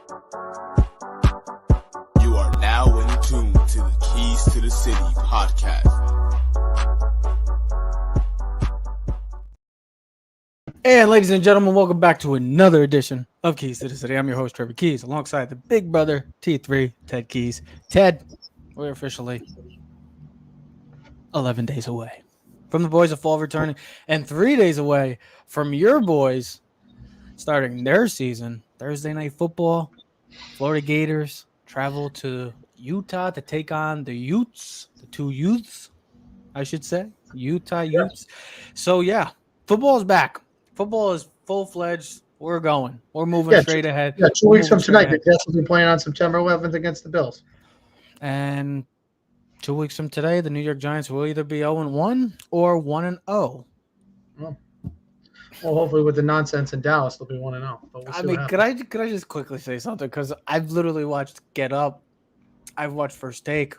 You are now in tune to the Keys to the City podcast. And ladies and gentlemen, welcome back to another edition of Keys to the City. I'm your host, Trevor Keys, alongside the big brother, T3, Ted Keys. Ted, we're officially 11 days away from the boys of fall returning and 3 days away from your boys starting their season. Thursday night football, Florida Gators travel to Utah to take on the Utes, the two Utes, I should say, Utah Utes. So, yeah, football is back. Football is full-fledged. We're going. We're moving straight ahead. Yeah, 2 weeks from tonight. The Jets will be playing on September 11th against the Bills. And 2 weeks from today, the New York Giants will either be 0-1 or 1-0. Well, hopefully with the nonsense in Dallas, they'll be 1-0. But we'll see. I mean, could I just quickly say something? Because I've literally watched Get Up. I've watched First Take.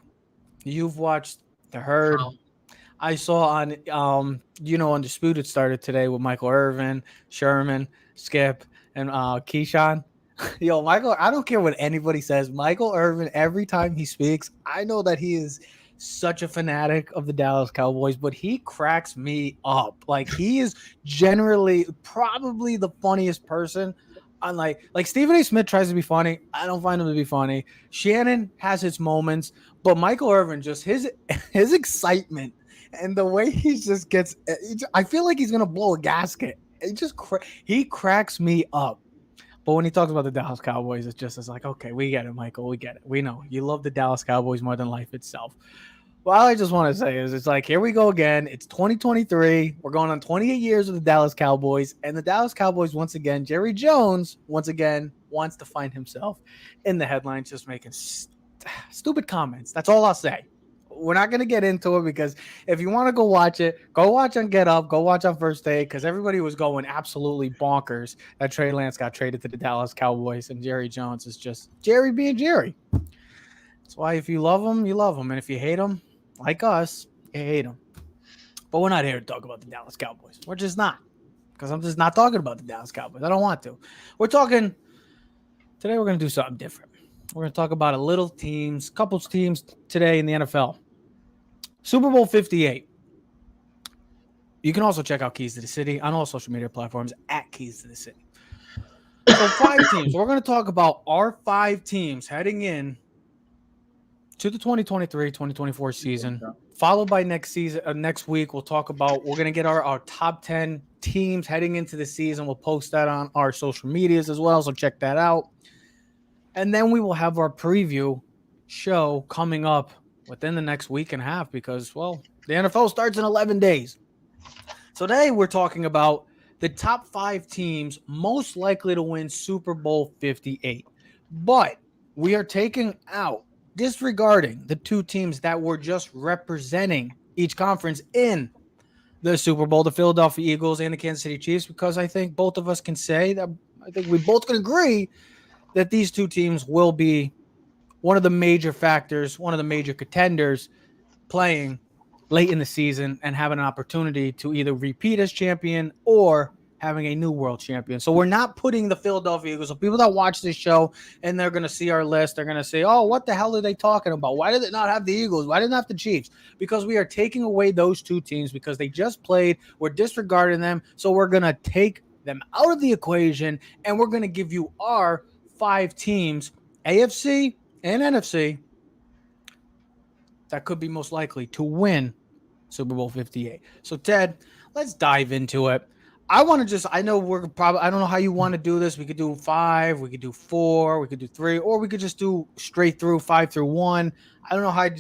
You've watched The Herd. Wow. I saw on, Undisputed started today with Michael Irvin, Sherman, Skip, and Keyshawn. Yo, Michael, I don't care what anybody says. Michael Irvin, every time he speaks, I know that he is such a fanatic of the Dallas Cowboys, but he cracks me up. Like, he is generally probably the funniest person. Unlike Stephen A. Smith tries to be funny. I don't find him to be funny. Shannon has his moments, but Michael Irvin, just his excitement and the way he just gets, I feel like he's gonna blow a gasket. He cracks me up. But when he talks about the Dallas Cowboys, it's like, okay, we get it, Michael. We get it. We know you love the Dallas Cowboys more than life itself. Well, all I just want to say is it's like, here we go again. It's 2023. We're going on 28 years with the Dallas Cowboys. And the Dallas Cowboys, once again, Jerry Jones, once again, wants to find himself in the headlines just making stupid comments. That's all I'll say. We're not going to get into it because if you want to go watch it, go watch on Get Up, go watch on First Day, because everybody was going absolutely bonkers that Trey Lance got traded to the Dallas Cowboys and Jerry Jones is just Jerry being Jerry. That's why if you love him, you love him. And if you hate him, like us, you hate him. But we're not here to talk about the Dallas Cowboys. We're just not, because I'm just not talking about the Dallas Cowboys. I don't want to. Today we're going to do something different. We're going to talk about couples teams today in the NFL. Super Bowl 58. You can also check out Keys to the City on all social media platforms at Keys to the City. So 5 teams. We're going to talk about our 5 teams heading in to the 2023-2024 season, followed by next week. We're going to get our top 10 teams heading into the season. We'll post that on our social medias as well, so check that out. And then we will have our preview show coming up within the next week and a half because, well, the NFL starts in 11 days. So today we're talking about the top 5 teams most likely to win Super Bowl 58. But we are disregarding the 2 teams that were just representing each conference in the Super Bowl, the Philadelphia Eagles and the Kansas City Chiefs, because I think both of us can say that I think we both can agree that these 2 teams will be one of the major factors, one of the major contenders playing late in the season and having an opportunity to either repeat as champion or having a new world champion. So we're not putting the Philadelphia Eagles. So people that watch this show and they're going to see our list, they're going to say, oh, what the hell are they talking about? Why did it not have the Eagles? Why didn't it have the Chiefs? Because we are taking away those 2 teams because they just played. We're disregarding them. So we're going to take them out of the equation and we're going to give you our 5 teams, AFC and NFC, that could be most likely to win Super Bowl 58. So, Ted, let's dive into it. I don't know how you want to do this. We could do 5, we could do 4, we could do 3, or we could just do straight through 5 through 1. I don't know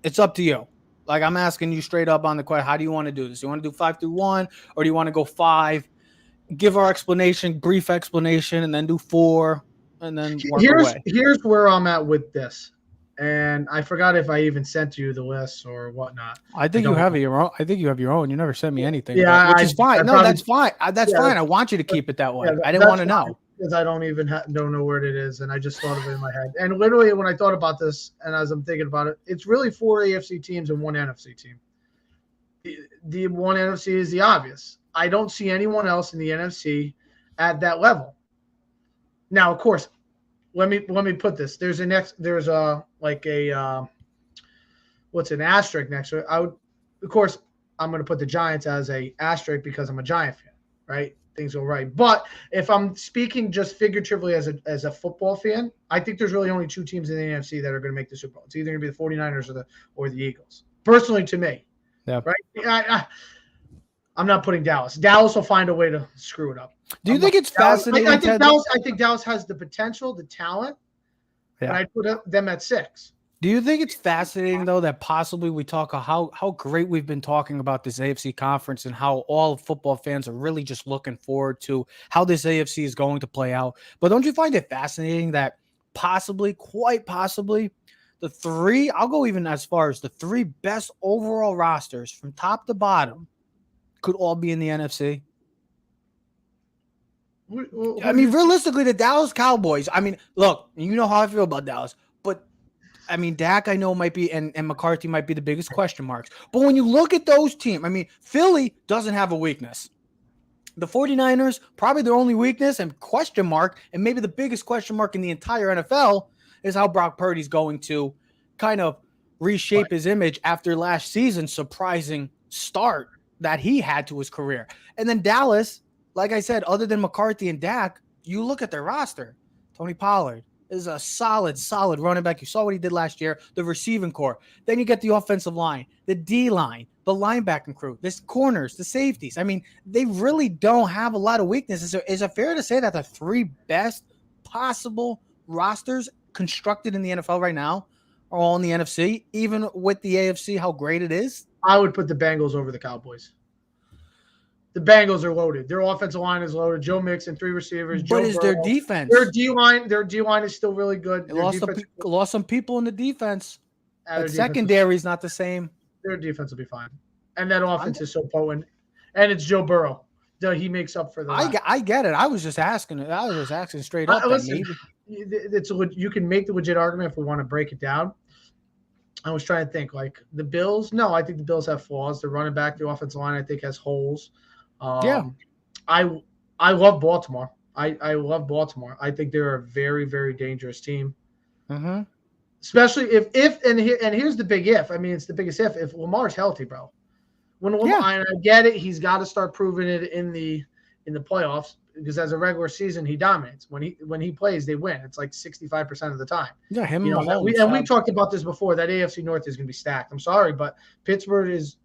it's up to you. Like, I'm asking you straight up on the question, how do you want to do this? Do you want to do 5 through 1, or do you want to go 5, give our brief explanation, and then do 4, and then work away? Here's where I'm at with this. And I forgot if I even sent you the list or whatnot. I think you have your own. I think you have your own. You never sent me anything. Yeah, which is fine. That's fine. That's fine. I want you to keep it that way. I didn't want to know. Because I don't even don't know where it is, and I just thought of it in my head. And literally, when I thought about this, and as I'm thinking about it, it's really 4 AFC teams and 1 NFC team. The 1 NFC is the obvious. I don't see anyone else in the NFC at that level. Now, of course, let me put this. There's what's an asterisk next to it. Of course, I'm going to put the Giants as a asterisk because I'm a Giant fan, right? Things go right. But if I'm speaking just figuratively as a football fan, I think there's really only two teams in the NFC that are going to make the Super Bowl. It's either going to be the 49ers or the Eagles. Personally, to me, Yeah. Right? I'm not putting Dallas. Dallas will find a way to screw it up. Do you think it's fascinating? I think Dallas has the potential, the talent, but I'd put them at 6. Do you think it's fascinating, though, that possibly we talk how great we've been talking about this AFC conference and how all football fans are really just looking forward to how this AFC is going to play out? But don't you find it fascinating that quite possibly, I'll go even as far as the 3 best overall rosters from top to bottom could all be in the NFC? I mean, realistically, the Dallas Cowboys, I mean, look, you know how I feel about Dallas, but I mean, Dak, I know might be, and McCarthy might be the biggest question marks. But when you look at those teams, I mean, Philly doesn't have a weakness. The 49ers, probably their only weakness and question mark, and maybe the biggest question mark in the entire NFL, is how Brock Purdy's going to kind of reshape his image after last season's surprising start that he had to his career. And then Dallas, like I said, other than McCarthy and Dak, you look at their roster. Tony Pollard is a solid running back. You saw what he did last year, the receiving core. Then you get the offensive line, the D-line, the linebacking crew, the corners, the safeties. I mean, they really don't have a lot of weaknesses. Is it fair to say that the 3 best possible rosters constructed in the NFL right now are all in the NFC, even with the AFC, how great it is? I would put the Bengals over the Cowboys. The Bengals are loaded. Their offensive line is loaded. Joe Mixon, 3 receivers. But is their defense? Their D-line is still really good. They lost some people in the defense. That secondary is not the same. Their defense will be fine. And that offense is so potent. And it's Joe Burrow. He makes up for that. I get it. I was just asking straight up. Listen, you can make the legit argument if we want to break it down. I was trying to think, like the Bills. No, I think the Bills have flaws. They're running back. The offensive line, I think, has holes. I love Baltimore. I love Baltimore. I think they're a very, very dangerous team. Mm-hmm. Especially if here's the big if. I mean, it's the biggest if Lamar's healthy, bro. When Lamar, and I get it, he's got to start proving it in the playoffs because as a regular season he dominates. When he plays, they win. It's like 65% of the time. Yeah, him. We talked about this before. That AFC North is going to be stacked. I'm sorry, but Pittsburgh is.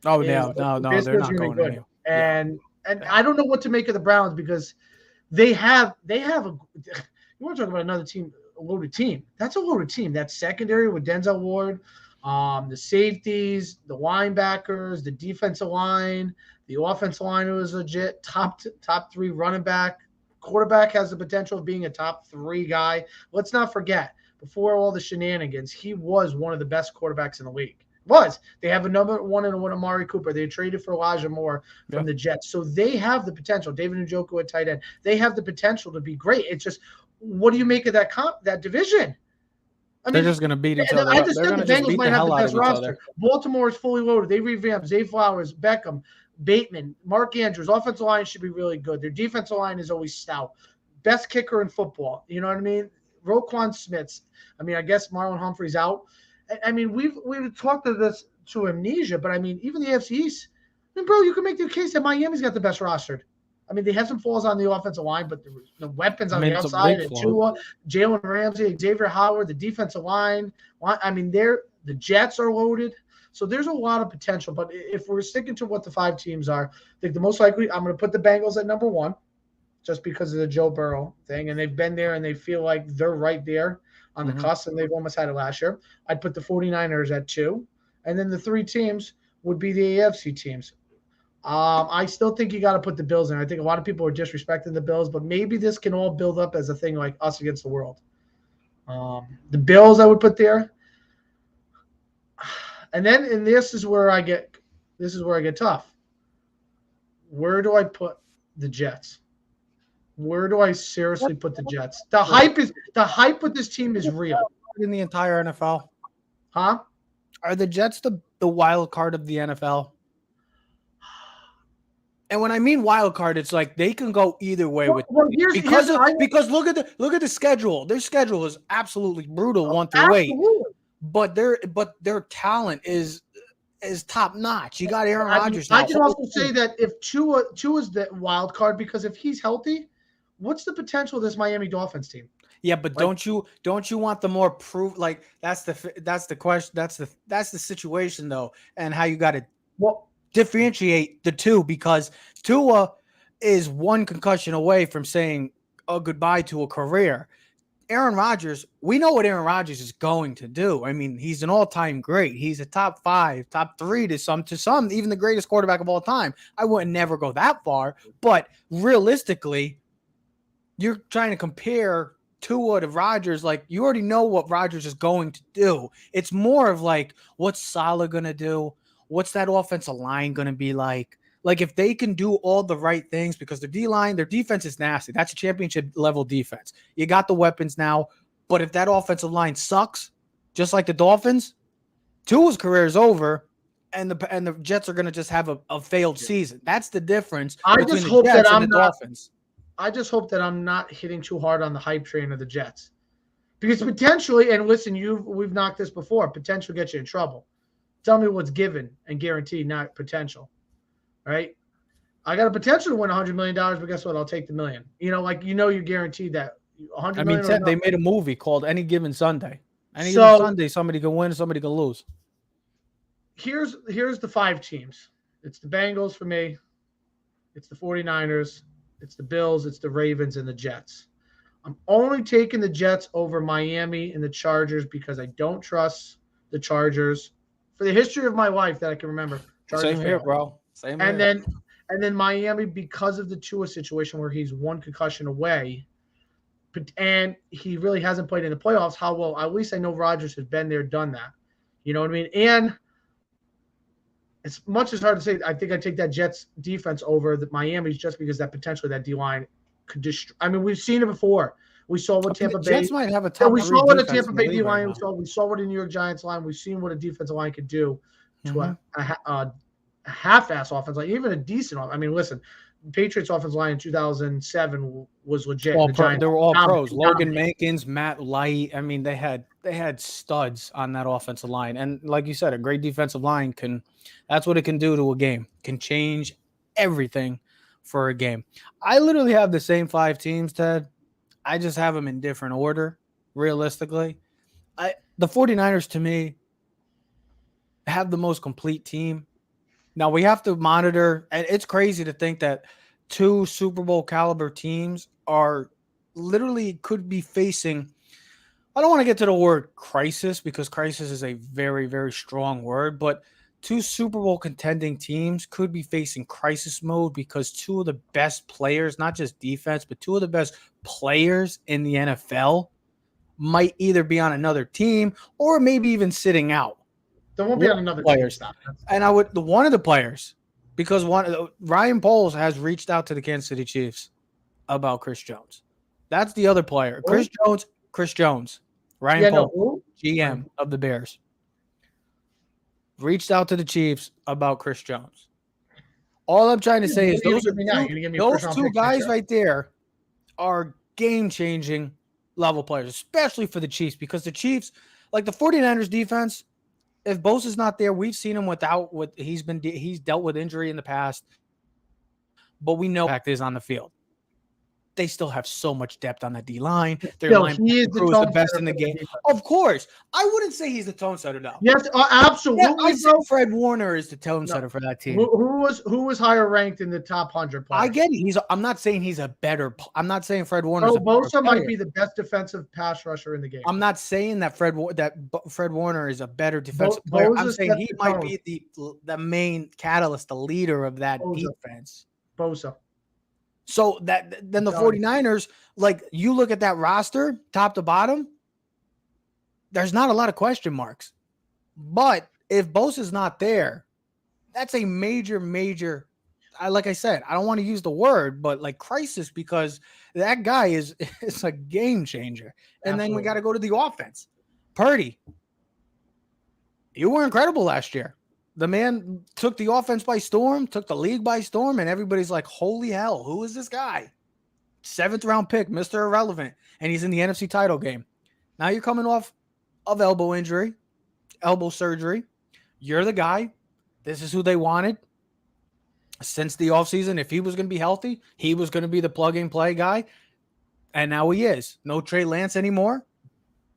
Oh no, they're not going anywhere. And I don't know what to make of the Browns because they have a. You want to talk about another team, a loaded team? That's a loaded team. That secondary with Denzel Ward, the safeties, the linebackers, the defensive line, the offensive line was legit. Top 3 running back, quarterback has the potential of being a top 3 guy. Let's not forget, before all the shenanigans, he was one of the best quarterbacks in the league. They have a number 1 and 1 Amari Cooper. They traded for Elijah Moore from the Jets. So they have the potential. David Njoku at tight end. They have the potential to be great. It's just, what do you make of that division? I mean, they're just going to beat each other. I just think the Bengals might have the best roster. Baltimore is fully loaded. They revamped. Zay Flowers, Beckham, Bateman, Mark Andrews. Offensive line should be really good. Their defensive line is always stout. Best kicker in football. You know what I mean? Roquan Smith. I mean, I guess Marlon Humphrey's out. I mean, we've talked to this to amnesia, but I mean, even the AFC East. I mean, bro, you can make the case that Miami's got the best roster. I mean, they have some flaws on the offensive line, but the weapons on the outside, and Tua, Jalen Ramsey, Xavier Howard, the defensive line. I mean, the Jets are loaded. So there's a lot of potential. But if we're sticking to what the 5 teams are, I think the most likely, I'm going to put the Bengals at number 1 just because of the Joe Burrow thing. And they've been there and they feel like they're right there on the cusp, and they've almost had it last year. I'd put the 49ers at 2. And then the 3 teams would be the AFC teams. I still think you got to put the Bills in. I think a lot of people are disrespecting the Bills, but maybe this can all build up as a thing like us against the world. The Bills I would put there. And this is where I get tough. Where do I put the Jets? Where do I seriously put the Jets? The hype with this team is real. In the entire NFL. Huh? Are the Jets the wild card of the NFL? And when I mean wild card, it's like they can go either way with Here's because look at the schedule. Their schedule is absolutely brutal 1 through 8. absolutely. But their talent is top notch. You got Aaron I mean, Rodgers. I can also say that if Tua is the wild card, because if he's healthy, what's the potential of this Miami Dolphins team? Yeah, but don't you want the more proof? Like that's the question. That's the situation though, and how you got to differentiate the two, because Tua is one concussion away from saying a goodbye to a career. Aaron Rodgers, we know what Aaron Rodgers is going to do. I mean, he's an all-time great. He's a top 5, top 3 to some, even the greatest quarterback of all time. I wouldn't never go that far, but realistically, you're trying to compare Tua to Rodgers. Like, you already know what Rodgers is going to do. It's more of like, what's Saleh going to do? What's that offensive line going to be like? Like, if they can do all the right things, because their D-line, their defense is nasty. That's a championship level defense. You got the weapons now, but if that offensive line sucks, just like the Dolphins, Tua's career is over, and the Jets are going to just have a failed season. That's the difference between the Jets and the Dolphins. I just hope that I'm not hitting too hard on the hype train of the Jets, because potentially, and listen, we've knocked this before, potential gets you in trouble. Tell me what's given and guaranteed, not potential. Right? I got a potential to win $100 million, but guess what? I'll take the million. You're guaranteed that $100 million. I mean, they made a movie called Any Given Sunday. Given Sunday, somebody can win, somebody can lose. Here's the 5 teams. It's the Bengals for me. It's the 49ers. It's the Bills. It's the Ravens and the Jets. I'm only taking the Jets over Miami and the Chargers because I don't trust the Chargers. For the history of my life that I can remember. Same here, bro. And then Miami, because of the Tua situation where he's one concussion away, and he really hasn't played in the playoffs. How well? At least I know Rodgers has been there, done that. You know what I mean? And as much as hard to say, I think I take that Jets defense over the Miami's, just because that potentially that D line could destroy. I mean, we've seen it before. We saw what Tampa Bay. Jets might have a top. We saw what a Tampa Bay D line. We saw what a New York Giants line. We've seen what a defensive line could do to a half-ass offense, like even a decent. I mean, listen, Patriots offensive line in 2007 was legit. They were all pros. Logan Mankins, Matt Light. I mean, they had studs on that offensive line, and like you said, a great defensive line that's what it can do to a game. Can change everything for a game. I literally have the same 5 teams, Ted. I just have them in different order. Realistically, the 49ers to me have the most complete team. Now we have to monitor, and it's crazy to think that 2 Super Bowl caliber teams are literally could be facing. I don't want to get to the word crisis, because crisis is a very, very strong word, but 2 Super Bowl contending teams could be facing crisis mode, because 2 of the best players, not just defense, but 2 of the best players in the NFL might either be on another team or maybe even sitting out. There won't be on another players. And one of the players, because Ryan Poles has reached out to the Kansas City Chiefs about Chris Jones. That's the other player. Chris Jones. Ryan Poles, GM of the Bears, reached out to the Chiefs about Chris Jones. All I'm trying to say is those 2 guys right there are game-changing level players, especially for the Chiefs, because the Chiefs, like the 49ers defense, if Bosa's not there, we've seen him he's dealt with injury in the past, but we know impact is on the field. They still have so much depth on the D line. Their linebacker crew is the best in the game. Of course, I wouldn't say he's the tone setter though. Yes, absolutely. Yeah, I say Fred Warner is the tone setter for that team. Who was higher ranked in the top 100 players? I get it. I'm not saying he's a better. I'm not saying Fred Warner. Bosa might be the best defensive pass rusher in the game. I'm not saying that Fred Warner is a better defensive player. I'm saying he might be the main catalyst, the leader of that defense. Bosa. So then the 49ers, like, you look at that roster, top to bottom, there's not a lot of question marks. But if Bosa's not there, that's a major, like I said, I don't want to use the word, but like crisis, because that guy is a game changer. And Absolutely. Then we got to go to the offense. Purdy, you were incredible last year. The man took the offense by storm, took the league by storm, and everybody's like, holy hell, who is this guy? 7th round pick, Mr. Irrelevant, and he's in the NFC title game. Now you're coming off of elbow surgery. You're the guy. This is who they wanted since the offseason. If he was going to be healthy, he was going to be the plug-and-play guy, and now he is. No Trey Lance anymore.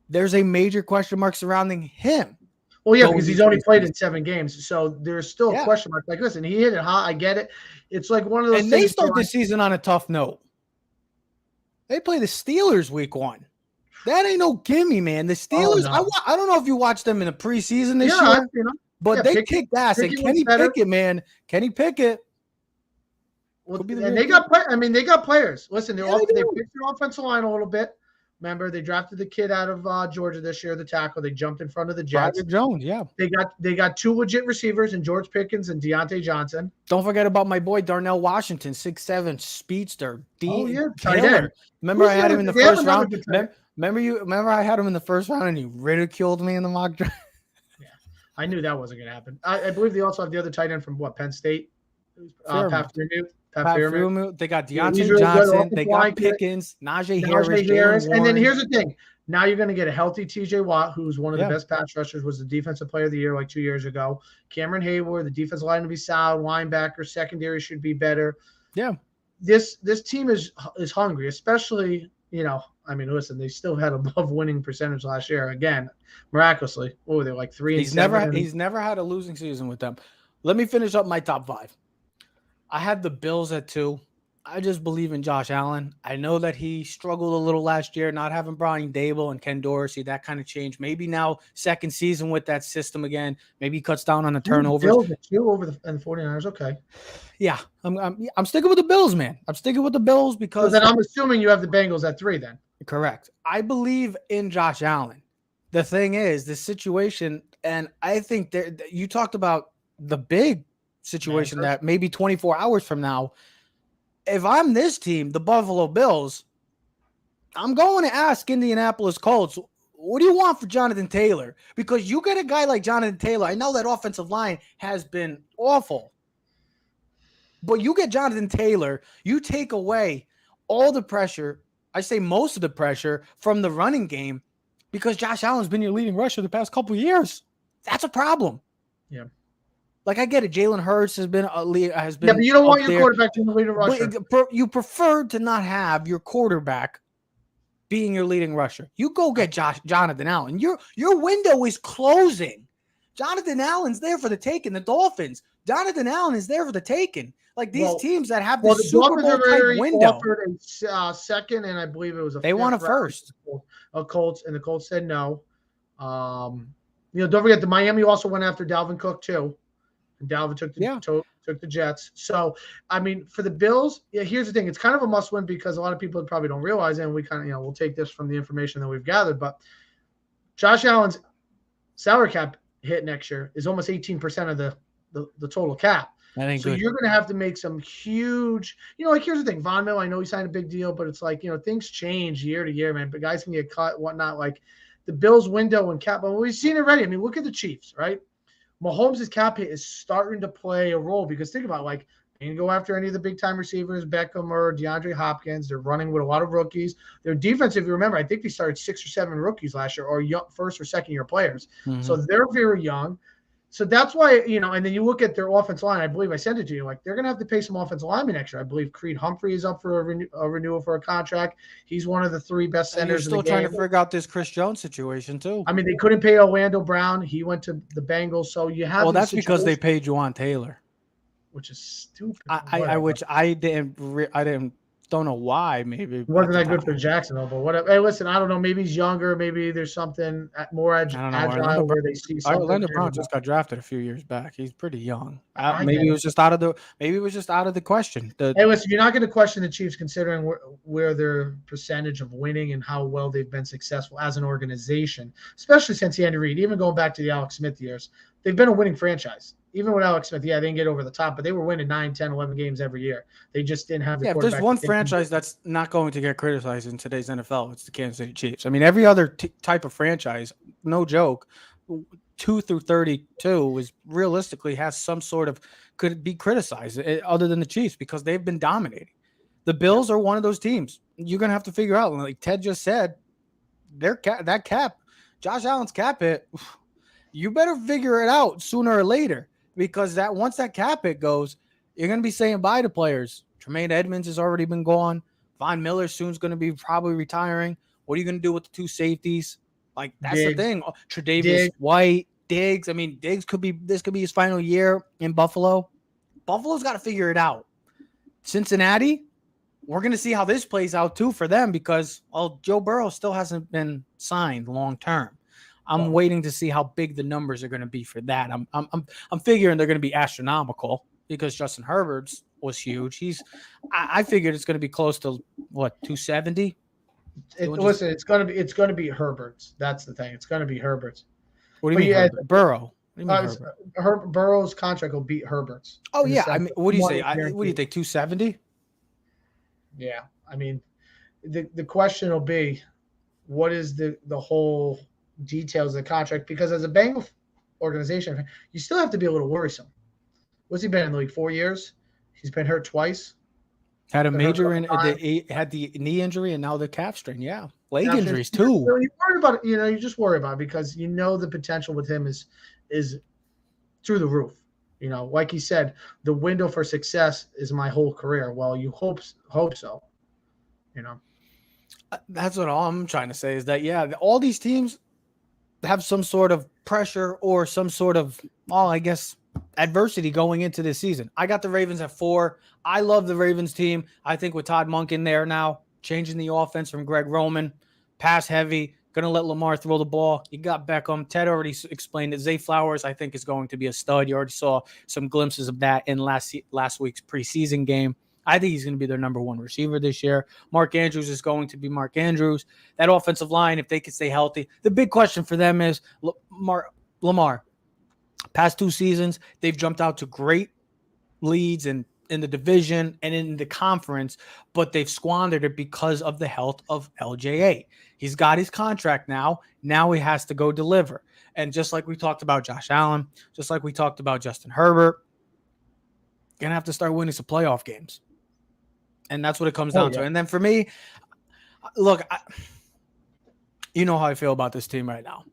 There's a major question mark surrounding him. Well, yeah, because he's only played in 7 games, so there's still a question mark. Like, listen, he hit it hot. I get it. It's like one of those. And they start the season on a tough note. They play the Steelers week 1. That ain't no gimme, man. The Steelers. Oh, no. I don't know if you watched them in the preseason this year, but they kicked ass. And Kenny Pickett, man, Kenny Pickett. Well, and they got. They got players. Listen, they fixed their offensive line a little bit. Remember, they drafted the kid out of Georgia this year, the tackle. They jumped in front of the Jets. Roger Jones, yeah. They got 2 legit receivers in George Pickens and Deontay Johnson. Don't forget about my boy Darnell Washington, 6'7", speedster. Taylor. Remember I had him in the first round. Remember I had him in the first round and he ridiculed me in the mock draft. Yeah, I knew that wasn't going to happen. I believe they also have the other tight end from Penn State, Pat Freiermuth. They got Deontay Johnson. They got Pickens, Najee Harris. And then here's the thing. Now you're going to get a healthy TJ Watt, who's one of the best pass rushers, was the defensive player of the year like 2 years ago. Cameron Hayward, the defensive line to be solid. Linebacker, secondary should be better. Yeah. This team is hungry, especially, listen, they still had above winning percentage last year. Again, miraculously. What were they, like 3-7? He's never had a losing season with them. Let me finish up my top 5. I had the Bills at 2. I just believe in Josh Allen. I know that he struggled a little last year, not having Brian Dable and Ken Dorsey. That kind of changed. Maybe now second season with that system again. Maybe he cuts down on the turnovers. Bills at 2 over the 49ers. Okay. Yeah, I'm sticking with the Bills, man. I'm sticking with the Bills because. So then I'm assuming you have the Bengals at 3 then. Correct. I believe in Josh Allen. The thing is, the situation, and I think you talked about the big situation that maybe 24 hours from now, if I'm this team, the Buffalo Bills, I'm going to ask Indianapolis Colts, what do you want for Jonathan Taylor? Because you get a guy like Jonathan Taylor. I know that offensive line has been awful, but you get Jonathan Taylor, you take away all the pressure, I say most of the pressure from the running game, because Josh Allen's been your leading rusher the past couple of years. That's a problem. Yeah. Like, I get it. Jalen Hurts has been Yeah, but you don't want your quarterback to be the leading rusher. You prefer to not have your quarterback being your leading rusher. You go get Jonathan Allen. Your window is closing. Jonathan Allen's there for the taking. The Dolphins. Jonathan Allen is there for the taking. Like these teams that have this Super Bowl type window. Offered a second, and I believe it was they want a first. Colts, and the Colts said no. Don't forget the Miami also went after Dalvin Cook too. And Dalvin took the Jets. So, for the Bills, here's the thing. It's kind of a must-win because a lot of people probably don't realize it, and we kind of, we'll take this from the information that we've gathered. But Josh Allen's salary cap hit next year is almost 18% of the total cap. That ain't so good. You're going to have to make some huge – here's the thing. Von Miller, I know he signed a big deal, but it's like, things change year to year, man. But guys can get cut, whatnot. Like the Bills' window and cap – well, we've seen it already. Look at the Chiefs, right? Mahomes' cap hit is starting to play a role because think about they didn't go after any of the big-time receivers, Beckham or DeAndre Hopkins. They're running with a lot of rookies. Their defense, if you remember, I think they started 6 or 7 rookies last year or young, first or second-year players. Mm-hmm. So they're very young. So that's why, and then you look at their offensive line. I believe I sent it to you. They're going to have to pay some offensive linemen next year. I believe Creed Humphrey is up for a renewal for a contract. He's one of the 3 best centers in the game. You're still trying to figure out this Chris Jones situation, too. They couldn't pay Orlando Brown. He went to the Bengals. So you have. Well, that's because they paid Juwan Taylor, which is stupid. I don't know why. Maybe it wasn't that good for Jacksonville, but whatever. Hey, listen, I don't know. Maybe he's younger. Maybe there's something more agile where they see something. Orlando Brown just got drafted a few years back. He's pretty young. Maybe it was just out of the question. Hey, listen, you're not going to question the Chiefs considering where their percentage of winning and how well they've been successful as an organization, especially since Andy Reid. Even going back to the Alex Smith years, they've been a winning franchise. Even with Alex Smith, they didn't get over the top, but they were winning 9, 10, 11 games every year. They just didn't have the quarterback. If there's one franchise that's not going to get criticized in today's NFL, it's the Kansas City Chiefs. Every other type of franchise, no joke, 2 through 32 is realistically has some sort of could be criticized other than the Chiefs because they've been dominating. The Bills are one of those teams. You're going to have to figure out, like Ted just said, that cap, Josh Allen's cap hit, you better figure it out sooner or later because that once that cap hit goes, you're going to be saying bye to players. Tremaine Edmonds has already been gone. Von Miller soon's going to be probably retiring. What are you going to do with the two safeties? Like, that's Diggs. the thing. Tre'Davious White, Diggs. I mean, this could be his final year in Buffalo. Buffalo's got to figure it out. Cincinnati, we're going to see how this plays out too for them because Joe Burrow still hasn't been signed long term. I'm waiting to see how big the numbers are going to be for that. I'm figuring they're going to be astronomical because Justin Herbert's was huge. I figured it's going to be close to what 270. Listen, it's going to be Herbert's. That's the thing. It's going to be Herbert's. What do you mean, Herbert? Burrow? What do you mean, Herbert? Burrow's contract will beat Herbert's. Oh yeah, I mean, what do you say? What do you think? 270? Yeah, I mean, the question will be, what is the whole details of the contract? Because as a Bengal organization, you still have to be a little worrisome. What's he been in the league? 4 years. He's been hurt twice. Had a major had the knee injury and now the calf strain. Yeah, leg injuries too. You worry about it. You just worry about it because the potential with him is through the roof. Like he said, the window for success is my whole career. Well, you hope so. That's what all I'm trying to say is that all these teams have some sort of pressure or some sort of I guess adversity going into this season. I got the Ravens at 4. I love the Ravens team. I think with Todd Monken there now, changing the offense from Greg Roman, pass heavy, going to let Lamar throw the ball. You got Beckham. Ted already explained that Zay Flowers, I think, is going to be a stud. You already saw some glimpses of that in last week's preseason game. I think he's going to be their number 1 receiver this year. Mark Andrews is going to be Mark Andrews. That offensive line, if they can stay healthy, the big question for them is Lamar. Past 2 seasons, they've jumped out to great leads in the division and in the conference, but they've squandered it because of the health of LJA. He's got his contract now. Now he has to go deliver. And just like we talked about Josh Allen, just like we talked about Justin Herbert, going to have to start winning some playoff games. And that's what it comes down to. And then for me, look, you know how I feel about this team right now.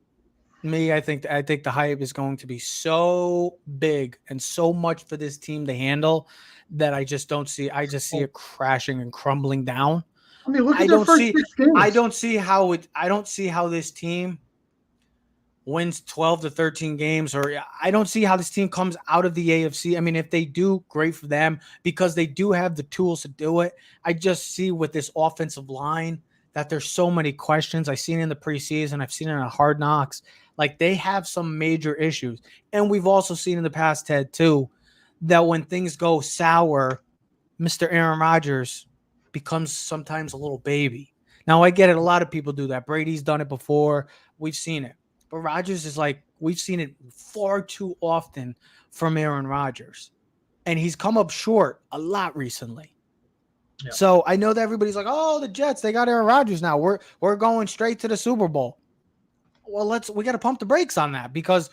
I think the hype is going to be so big and so much for this team to handle that I just see it crashing and crumbling down. I mean, look at their first 6 games. I don't see how this team wins 12 to 13 games, or I don't see how this team comes out of the AFC. I mean, if they do, great for them because they do have the tools to do it. I just see with this offensive line that there's so many questions. I've seen it in the preseason. I've seen it in Hard Knocks. Like, they have some major issues. And we've also seen in the past, Ted, too, that when things go sour, Mr. Aaron Rodgers becomes sometimes a little baby. Now, I get it. A lot of people do that. Brady's done it before. We've seen it. But Rodgers is like, we've seen it far too often from Aaron Rodgers. And he's come up short a lot recently. Yeah. So I know that everybody's like, oh, the Jets, they got Aaron Rodgers now. We're going straight to the Super Bowl. Well, we got to pump the brakes on that because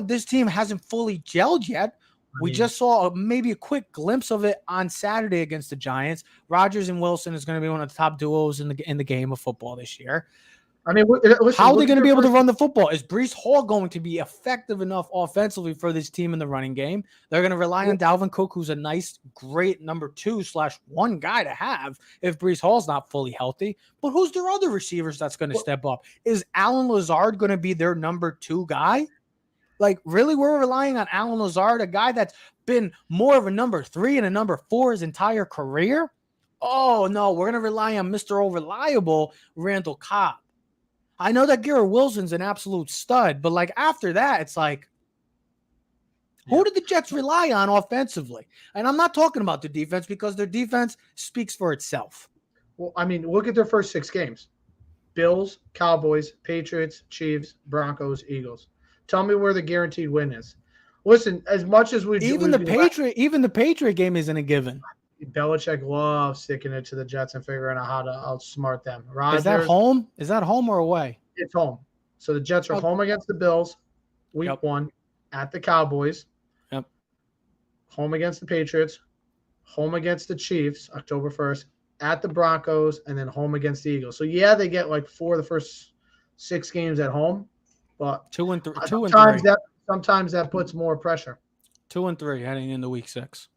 this team hasn't fully gelled yet. We just saw maybe a quick glimpse of it on Saturday against the Giants. Rodgers and Wilson is going to be one of the top duos in the game of football this year. I mean, listen, how are they going to be able to run the football? Is Breece Hall going to be effective enough offensively for this team in the running game? They're going to rely on Dalvin Cook, who's a nice, great number 2/1 guy to have if Breece Hall's not fully healthy. But who's their other receivers that's going to step up? Is Allen Lazard going to be their number 2 guy? Like, really, we're relying on Allen Lazard, a guy that's been more of a number 3 and a number 4 his entire career? Oh, no, we're going to rely on Mr. Reliable, Randall Cobb. I know that Garrett Wilson's an absolute stud, but like after that, it's like, who did the Jets rely on offensively? And I'm not talking about the defense because their defense speaks for itself. Well, I mean, look at their first 6 games. Bills, Cowboys, Patriots, Chiefs, Broncos, Eagles. Tell me where the guaranteed win is. Listen, as much as even the Patriot game isn't a given. Belichick loves sticking it to the Jets and figuring out how to outsmart them. Rodgers, is that home? Is that home or away? It's home. So the Jets are home against the Bills, week 1, at the Cowboys. Yep. Home against the Patriots. Home against the Chiefs, October 1st. At the Broncos, and then home against the Eagles. So, yeah, they get like 4 of the first 6 games at home. But 2 and 3. Sometimes that puts more pressure. 2 and 3 heading into week 6.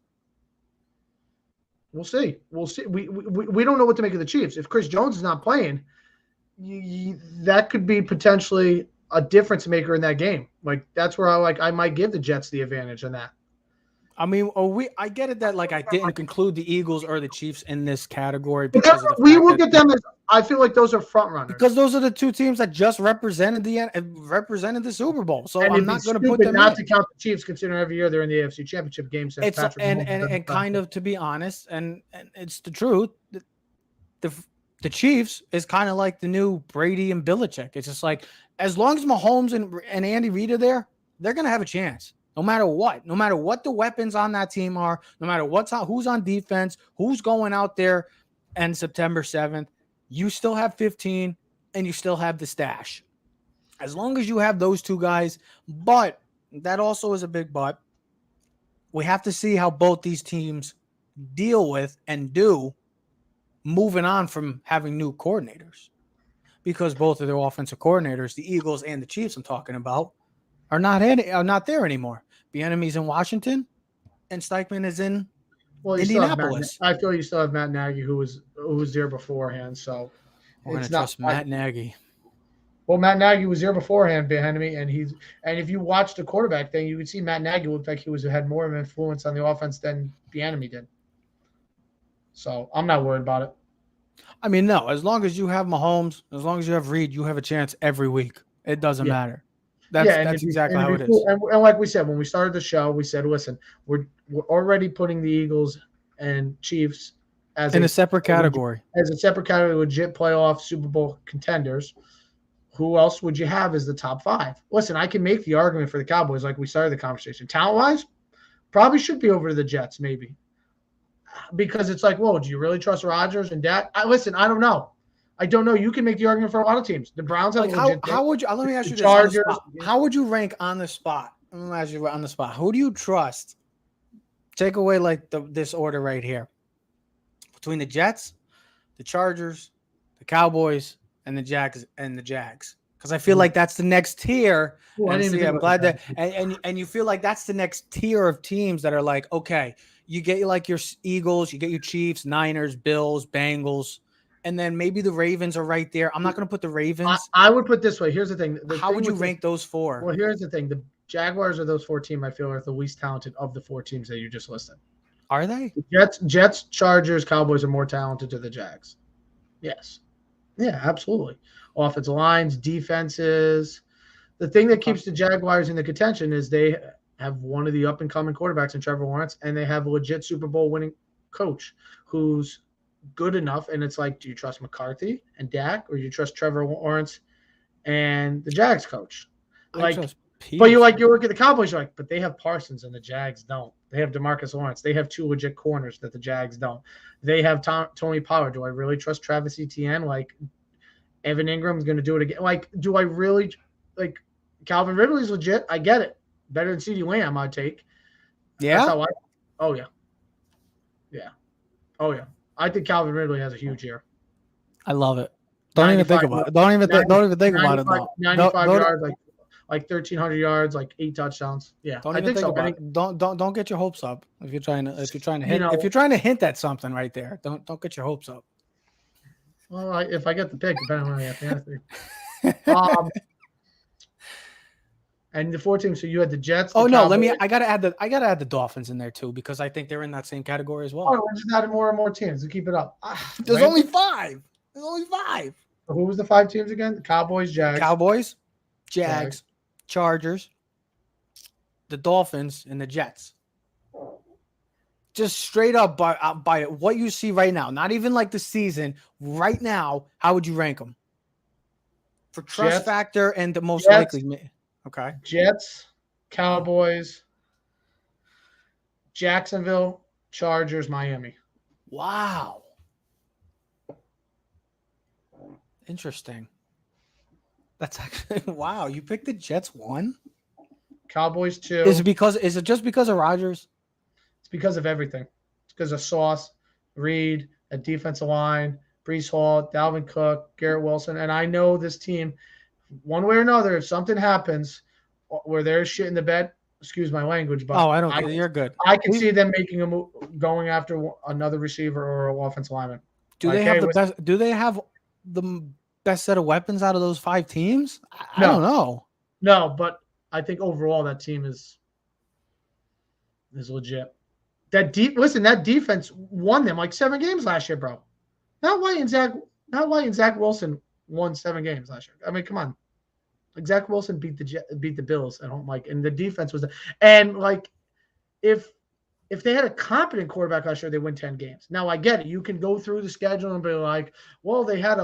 We'll see. We don't know what to make of the Chiefs. If Chris Jones is not playing, that could be potentially a difference maker in that game. Like that's where I might give the Jets the advantage in that. I mean, I get it that like I didn't include the Eagles or the Chiefs in this category because of we will get them. I feel like those are front runners because those are the 2 teams that just represented the Super Bowl. So I'm not going to put them not to count the Chiefs, considering every year they're in the AFC Championship game. Since Patrick and kind of to be honest, and it's the truth. The Chiefs is kind of like the new Brady and Belichick. It's just like as long as Mahomes and Andy Reid are there, they're going to have a chance. No matter what the weapons on that team are, no matter who's on defense, who's going out there, and September 7th, you still have 15 and you still have the stash. As long as you have those 2 guys, but that also is a big but. We have to see how both these teams deal with and do moving on from having new coordinators. Because both of their offensive coordinators, the Eagles and the Chiefs I'm talking about, are not there anymore. Bieniemy's in Washington, and Steichman is in Indianapolis. I feel you still have Matt Nagy, who was there beforehand. So we're going to trust Matt Nagy. Well, Matt Nagy was there beforehand, Bieniemy, and if you watch the quarterback thing, you would see Matt Nagy looked like he had more of an influence on the offense than Bieniemy did. So I'm not worried about it. I mean, no. As long as you have Mahomes, as long as you have Reid, you have a chance every week. It doesn't matter. That's exactly how it is. And like we said, when we started the show, we said, listen, we're already putting the Eagles and Chiefs in a separate category. As a separate category, legit playoff Super Bowl contenders. Who else would you have as the top 5? Listen, I can make the argument for the Cowboys like we started the conversation. Talent-wise, probably should be over to the Jets, maybe. Because it's like, whoa, do you really trust Rodgers and Dak? Listen, I don't know. I don't know. You can make the argument for a lot of teams. The Browns have how would you? Let me ask you this: Chargers. How would you rank on the spot? I'm gonna ask you on the spot. Who do you trust? Take away like this order right here between the Jets, the Chargers, the Cowboys, and the Jags. Because I feel like that's the next tier. I'm glad that and you feel like that's the next tier of teams that are like, okay, you get like your Eagles, you get your Chiefs, Niners, Bills, Bengals. And then maybe the Ravens are right there. I'm not going to put the Ravens. I would put this way. Here's the thing. How would you rank those 4? Well, here's the thing. The Jaguars are those 4 teams I feel are the least talented of the 4 teams that you just listed. Are they? Jets, Chargers, Cowboys are more talented to the Jags. Yes. Yeah, absolutely. Offensive lines, defenses. The thing that keeps the Jaguars in the contention is they have one of the up-and-coming quarterbacks in Trevor Lawrence, and they have a legit Super Bowl winning coach who's good enough, and it's like, do you trust McCarthy and Dak, or do you trust Trevor Lawrence and the Jags coach? Like, but you look at the Cowboys, you're like, but they have Parsons and the Jags don't. They have DeMarcus Lawrence. They have 2 legit corners that the Jags don't. They have Tony Pollard. Do I really trust Travis Etienne? Like, Evan Ingram's going to do it again. Like, do I really like Calvin Ridley's legit? I get it. Better than CeeDee Lamb, I'd take. Yeah. Oh yeah. Yeah. Oh yeah. I think Calvin Ridley has a huge year. I love it. Don't even think about it. Don't even think about it. 95 yards, like 1,300 yards, like 8 touchdowns. Yeah, don't even think about it. Don't get your hopes up if you're trying to hint at something right there. Don't get your hopes up. Well, if I get the pick, depending on the fantasy. And the 4 teams. So you had the Jets. Oh no, Cowboys. I gotta add the Dolphins in there too because I think they're in that same category as well. Oh, we're just adding more and more teams to keep it up. There's only 5. So who was the 5 teams again? The Cowboys, Jags, Chargers, the Dolphins, and the Jets. Just straight up by what you see right now, not even like the season. Right now, how would you rank them? For trust factor and the most likely. Okay. Jets, Cowboys, Jacksonville, Chargers, Miami. Wow. Interesting. That's actually wow. You picked the Jets 1? Cowboys 2. Is it just because of Rodgers? It's because of everything. It's because of Sauce, Reed, a defensive line, Brees Hall, Dalvin Cook, Garrett Wilson. And I know this team, one way or another, if something happens where there's shit in the bed, excuse my language, but I don't care. You're good. I can see them making a move, going after another receiver or an offensive lineman. Do they have the best? Do they have the best set of weapons out of those 5 teams? I don't know. No, but I think overall that team is legit. That defense won them like 7 games last year, bro. Not White and Zach Wilson won 7 games last year. I mean, come on. Like Zach Wilson beat the Bills at home, like, and the defense was and like if they had a competent quarterback last year, they win 10 games. Now I get it. You can go through the schedule and be like, well, they had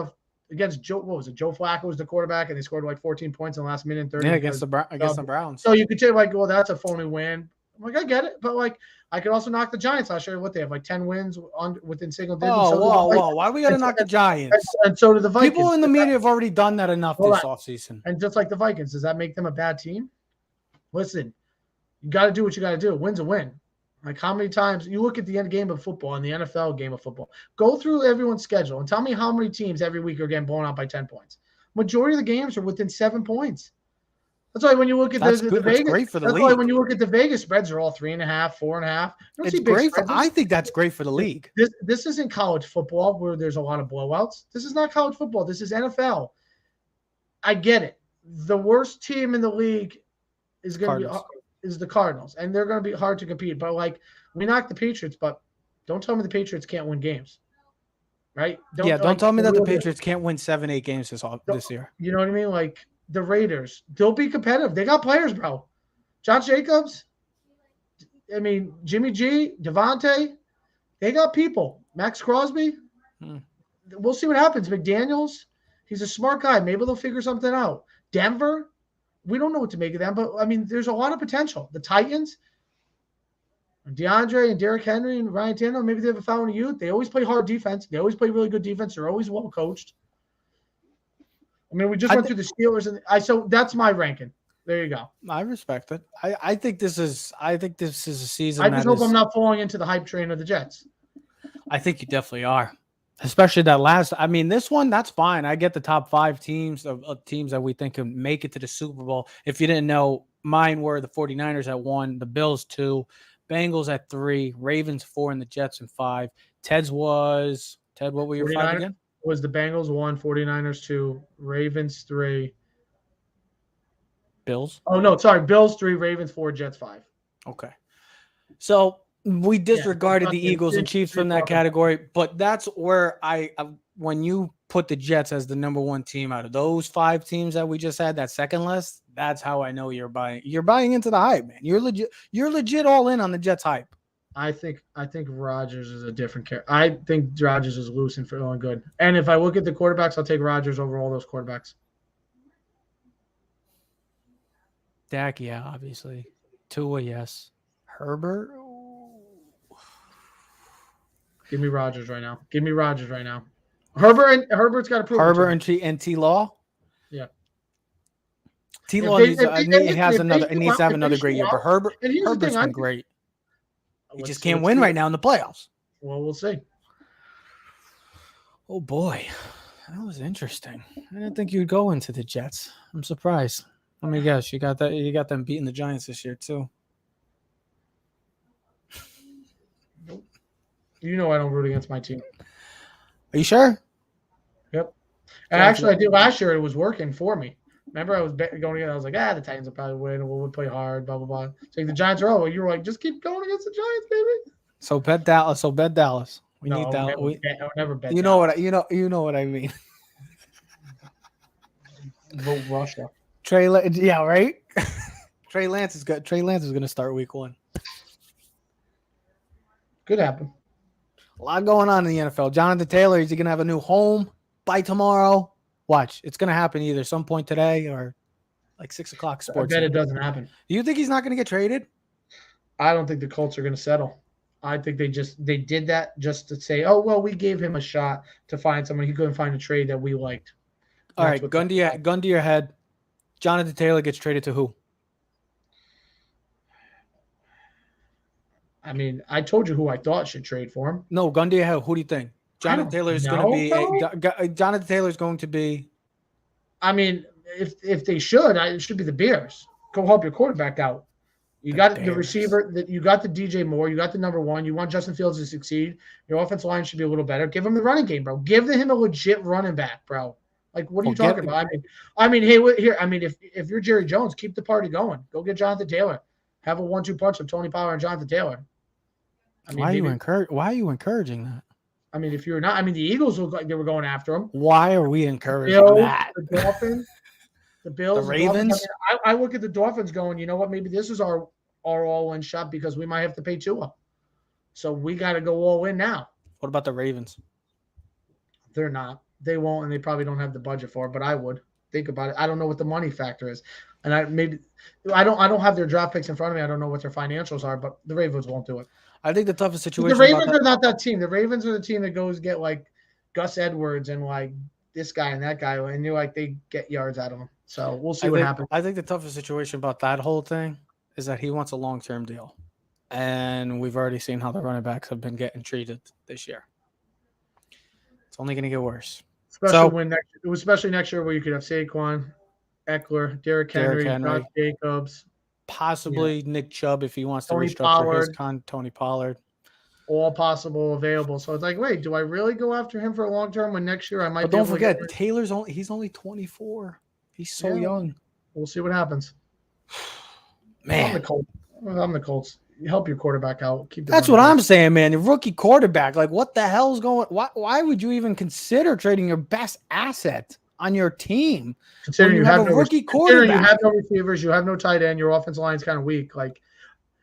against Joe. What was it? Joe Flacco was the quarterback, and they scored like 14 points in the last minute and 30. Yeah, against the Browns. So you could say like, well, that's a phony win. I'm like, I get it, but like, I could also knock the Giants last year. What they have, like 10 wins within single digits. Whoa! Why we got to knock the Giants? And so do the Vikings. People in the media have already done that enough this offseason. And just like the Vikings, does that make them a bad team? Listen, you got to do what you got to do. Win's a win. Like how many times you look at the end game of football and the NFL game of football, go through everyone's schedule and tell me how many teams every week are getting blown out by 10 points. Majority of the games are within 7 points. That's why when you look at the Vegas, great for the that's league. why when you look at the Vegas spreads are all 3.5, 4.5. It's great. I think that's great for the league. This isn't college football where there's a lot of blowouts. This is not college football. This is NFL. I get it. The worst team in the league is going to be is the Cardinals, and they're going to be hard to compete. But like we knocked the Patriots, but don't tell me the Patriots can't win games, right? Don't tell me that the Patriots can't win 7-8 games this year. You know what I mean? Like the Raiders, they'll be competitive. They got players, bro. Josh Jacobs, I mean Jimmy G, Devontae, they got people. Max Crosby. We'll see what happens. McDaniels, he's a smart guy. Maybe they'll figure something out. Denver. We don't know what to make of them, but I mean, there's a lot of potential. The Titans, DeAndre and Derrick Henry and Ryan Tannehill, maybe they have a fountain of youth. They always play hard defense. They always play really good defense. They're always well coached. I mean, we just went through the Steelers, and so that's my ranking. There you go. I respect it. I think this is a season. I just hope I'm not falling into the hype train of the Jets. I think you definitely are. Especially that last, I mean, this one, that's fine. I get the top 5 teams of teams that we think can make it to the Super Bowl. If you didn't know, mine were the 49ers at 1, the Bills 2, Bengals at 3, Ravens 4, and the Jets in 5. Ted, what were your 5 again? Was the Bengals 1, 49ers 2, Ravens 3. Bills? Oh, no, sorry. Bills 3, Ravens 4, Jets 5. Okay. So we disregarded the Eagles and Chiefs from that category, but that's where when you put the Jets as the number 1 team out of those 5 teams that we just had, that second list, that's how I know you're buying into the hype, man. You're legit all in on the Jets hype. I think Rodgers is a different character. I think Rodgers is loose and feeling good. And if I look at the quarterbacks, I'll take Rodgers over all those quarterbacks. Dak, yeah, obviously. Tua, yes. Herbert. Give me Rodgers right now. Herbert's got to prove Herbert and T. Law. Yeah. T. Law needs to have another great year. But Herbert's been great. He just can't win right now in the playoffs. Well, we'll see. Oh boy, that was interesting. I didn't think you'd go into the Jets. I'm surprised. Let me guess. You got that. You got them beating the Giants this year too. You know I don't root against my team. Are you sure? Yep. And actually, I did last year. It was working for me. Remember, I was going against. I was like, the Titans will probably win. We'll play hard. Blah blah blah. So the Giants are over. You were like, just keep going against the Giants, baby. So bet Dallas. We need Dallas. I'll never bet. You know what? You know what I mean. Vote Russia. Yeah, right. Trey Lance is good. Trey Lance is going to start week 1. Could happen. A lot going on in the NFL. Jonathan Taylor, is he going to have a new home by tomorrow? Watch. It's going to happen either some point today or like 6 o'clock sports. I bet it doesn't happen. Do you think he's not going to get traded? I don't think the Colts are going to settle. I think they did that just to say, oh, well, we gave him a shot to find someone. He couldn't find a trade that we liked. All right, gun to your head. Jonathan Taylor gets traded to who? I mean, I told you who I thought should trade for him. No, gun to your head. Who do you think? Jonathan Taylor is going to be Jonathan Taylor is going to be. I mean, if they should, it should be the Bears. Go help your quarterback out. You got the receiver, that you got the DJ Moore, you got the number one. You want Justin Fields to succeed. Your offensive line should be a little better. Give him the running game, bro. Give him a legit running back, bro. Like, what are you talking about? I mean, hey, here. I mean, if you're Jerry Jones, keep the party going. Go get Jonathan Taylor. Have a 1-2 punch of Tony Pollard and Jonathan Taylor. I mean, why are you encouraging that? I mean, if you're not, I mean, the Eagles look like they were going after him. Why are we encouraging that? The Dolphins, the Bills, the Ravens. I look at the Dolphins going, you know what? Maybe this is our all-in shot because we might have to pay Tua. So we got to go all in now. What about the Ravens? They're not. They won't, and they probably don't have the budget for it. But I would think about it. I don't know what the money factor is, and I don't have their draft picks in front of me. I don't know what their financials are, but the Ravens won't do it. I think the toughest situation. The Ravens are not that team. The Ravens are the team that goes get like Gus Edwards and like this guy and that guy, and you're like they get yards out of them. So we'll see what happens. I think the toughest situation about that whole thing is that he wants a long-term deal, and we've already seen how the running backs have been getting treated this year. It's only going to get worse. Especially next year, where you could have Saquon, Eckler, Derrick Henry, Josh Jacobs, possibly Nick Chubb if he wants to restructure Pollard, Tony Pollard. All possible available. So it's like, wait, do I really go after him for a long term when next year I might? But don't forget, he's only 24. He's so young. We'll see what happens. Man, I'm the Colts. Help your quarterback out. That's what I'm saying, man. The rookie quarterback, like, what the hell's going? Why would you even consider trading your best asset on your team? Considering you have a rookie quarterback, you have no receivers, you have no tight end, your offensive line's kind of weak. Like,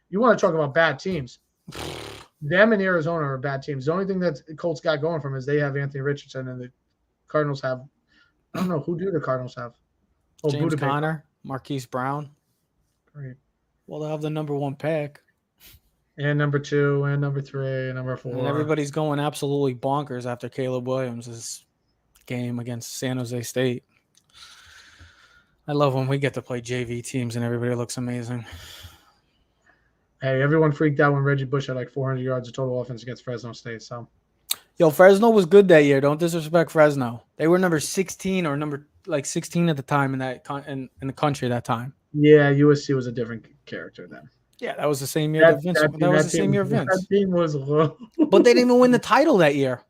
you want to talk about bad teams? Them and Arizona are bad teams. The only thing that the Colts got going from is they have Anthony Richardson, and the Cardinals have. I don't know who do the Cardinals have. James Conner, Marquise Brown. Great. Well, they'll have the number 1 pick. And number 2, and number 3, and number 4. And everybody's going absolutely bonkers after Caleb Williams' game against San Jose State. I love when we get to play JV teams and everybody looks amazing. Hey, everyone freaked out when Reggie Bush had like 400 yards of total offense against Fresno State. So, Fresno was good that year. Don't disrespect Fresno. They were number 16 or number 16 at the time in the country at that time. Yeah, USC was a different character then. Yeah, that was the same year that Vince. That was the same year Vince. That team was low. But they didn't even win the title that year.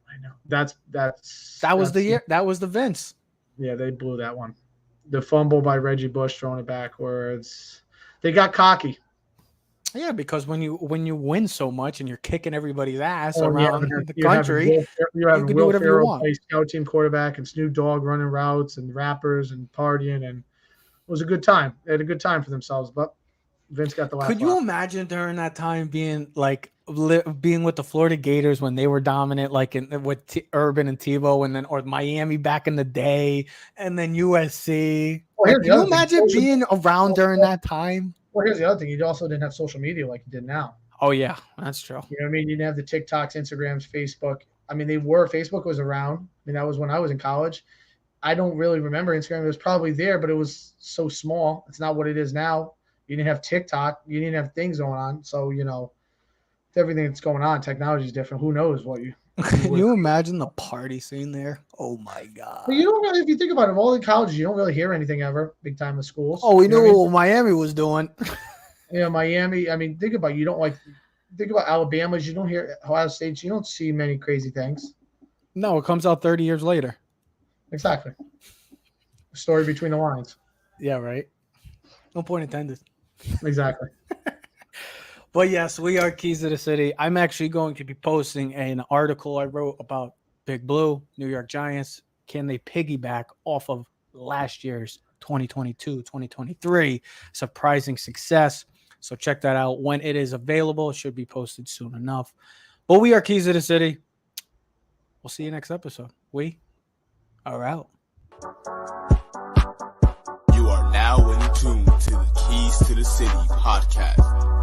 I know. That was the year. That was the Vince. Yeah, they blew that one. The fumble by Reggie Bush throwing it backwards. They got cocky. Yeah, because when you win so much and you're kicking everybody's ass around the country, you have Will Ferrell play scout team quarterback and Snoop Dogg running routes and rappers and partying, and it was a good time. They had a good time for themselves, but Vince got the last. Could you imagine during that time being with the Florida Gators when they were dominant, like with Urban and Tebow, or Miami back in the day, and then USC? Can you imagine being around during that time? Well, here's the other thing: you also didn't have social media like you did now. Oh yeah, that's true. You know what I mean? You didn't have the TikToks, Instagrams, Facebook. I mean, Facebook was around. I mean, that was when I was in college. I don't really remember Instagram. It was probably there, but it was so small. It's not what it is now. You didn't have TikTok. You didn't have things going on. So, everything that's going on, technology is different. Who knows what you. Can you imagine the party scene there? Oh my God. But you don't really, if you think about it, all the colleges, you don't really hear anything ever big time in schools. Oh, we knew what Miami was doing. Miami. I mean, think about Alabama's. You don't hear Ohio State's. You don't see many crazy things. No, it comes out 30 years later. Exactly. Story between the lines. Yeah, right. No point intended. Exactly. But yes, we are Keys to the City. I'm actually going to be posting an article I wrote about Big Blue, New York Giants. Can they piggyback off of last year's 2022-2023 surprising success? So check that out when it is available. It should be posted soon enough. But we are Keys to the City. We'll see you next episode. We are out. You are now in tune to the Keys to the City podcast.